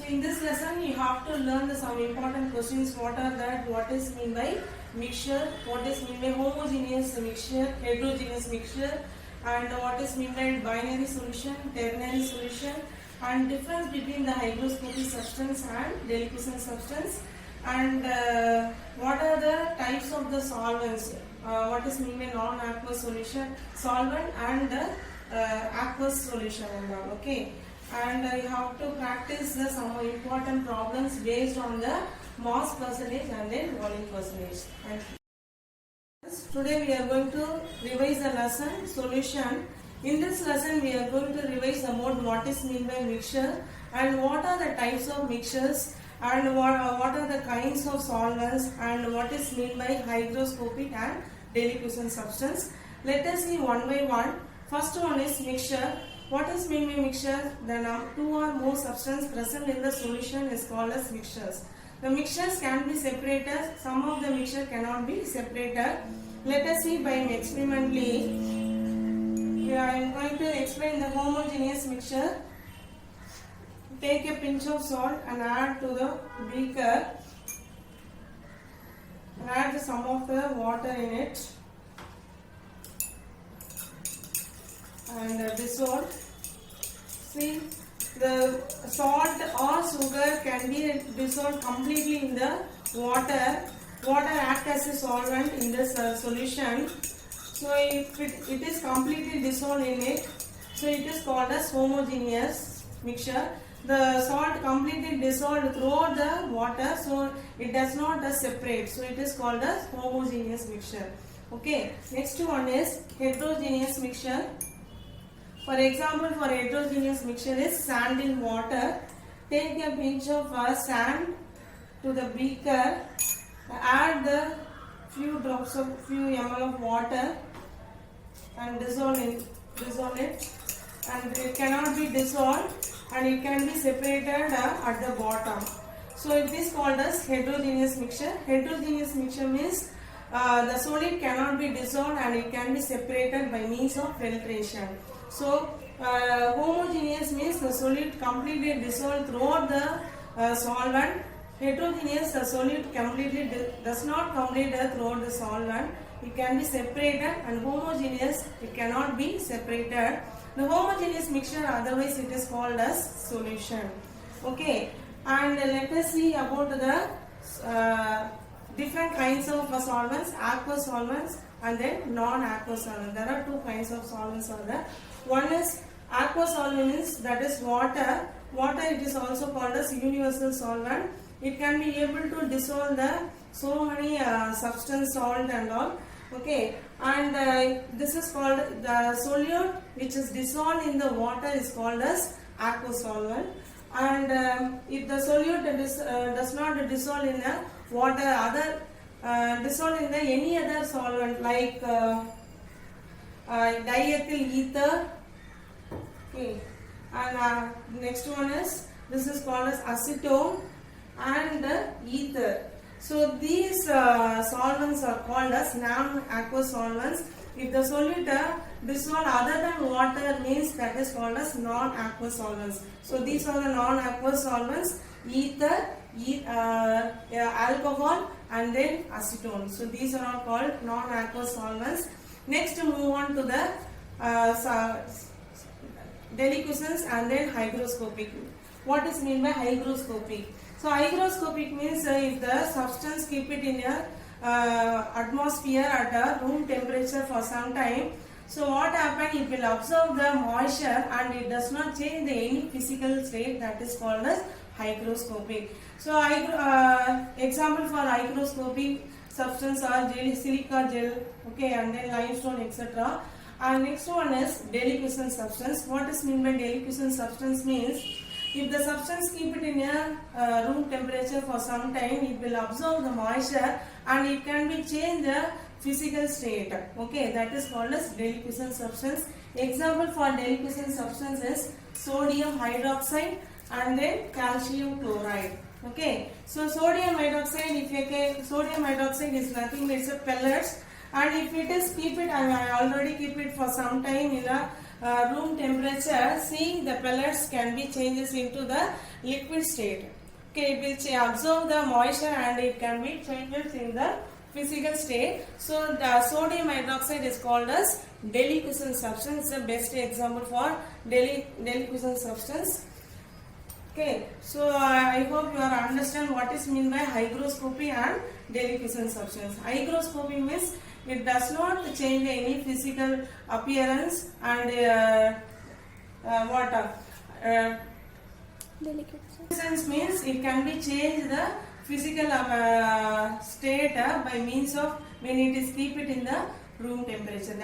in this lesson you have to learn some important questions. What are that? What is mean by mixture? What is mean by homogeneous mixture, heterogeneous mixture, and what is mean by binary solution, ternary solution, and difference between the hygroscopic substance and deliquescent substance, and what are the types of the solvents? What is mean by non-aqueous solution, solvent, and aqueous solution and all. Okay. And you have to practice some important problems based on the mass percentage and then volume percentage. Thank you. Today we are going to revise the lesson solution. In this lesson we are going to revise about what is mean by mixture and what are the types of mixtures and what are the kinds of solvents and what is mean by hygroscopic and deliquescent substance. Let us see one by one. First one is mixture. What is mean by mixture? The two or more substances present in the solution is called as mixtures. The mixtures can be separated. Some of the mixture cannot be separated. Let us see by experimentally. Here I am going to explain the homogeneous mixture. Take a pinch of salt and add to the beaker. And add some of the water in it. And dissolve. See, the salt or sugar can be dissolved completely in the water. Water acts as a solvent in this solution. So if it is completely dissolved in it, so it is called as homogeneous mixture. The salt completely dissolved throughout the water, so it does not separate. So it is called as homogeneous mixture. Okay. Next one is heterogeneous mixture. For example, for heterogeneous mixture is sand in water. Take a pinch of sand to the beaker. Add the few ml of water and dissolve it. And it cannot be dissolved and it can be separated at the bottom. So it is called as heterogeneous mixture. Heterogeneous mixture means the solid cannot be dissolved and it can be separated by means of filtration. So homogeneous means the solid completely dissolved throughout the solvent. Heterogeneous, the solid completely does not complete throughout the solvent. It can be separated, and homogeneous it cannot be separated. The homogeneous mixture, otherwise it is called as solution. Okay, and let us see about the different kinds of solvents, aqueous solvents and then non-aqueous solvents. There are two kinds of solvents are there. One is aqueous solvent, means that is water. Water, it is also called as universal solvent. It can be able to dissolve so many substance, salt and all. Okay, and this is called the solute which is dissolved in the water is called as aqueous solvent. And if the solute does not dissolve in the water, dissolve in any other solvent like diethyl ether. Okay, and next one is, this is called as acetone and ether. So these solvents are called as non-aqueous solvents. If the solute dissolve other than water, means that is called as non-aqueous solvents. So these are the non-aqueous solvents: ether, alcohol, and then acetone. So these are all called non-aqueous solvents. Next, move on to the deliquescence and then hygroscopic. What is mean by hygroscopic? So hygroscopic means if the substance keep it in a atmosphere at a room temperature for some time. So what happen? It will absorb the moisture and it does not change any physical state. That is called as hygroscopic. So example for hygroscopic substance are silica gel, okay, and then limestone, etc. And next one is deliquescent substance. What is mean by deliquescent substance? Means if the substance keep it in a room temperature for some time, it will absorb the moisture and it can be changed the physical state. Okay, that is called as deliquescent substance. Example for deliquescent substance is sodium hydroxide and then calcium chloride. Okay, so sodium hydroxide, sodium hydroxide is nothing but it's a pellets, and if it is keep it, I already keep it for some time in a room temperature, see the pellets can be changes into the liquid state. Okay, it will absorb the moisture and it can be changes in the physical state. So the sodium hydroxide is called as deliquescent substance. The best example for deliquescent substance. Okay, so I hope you are understand what is mean by hygroscopy and deliquescent substance. Hygroscopy means it does not change any physical appearance and deliquescence means it can be changed the physical state by means of when it is keep it in the room temperature.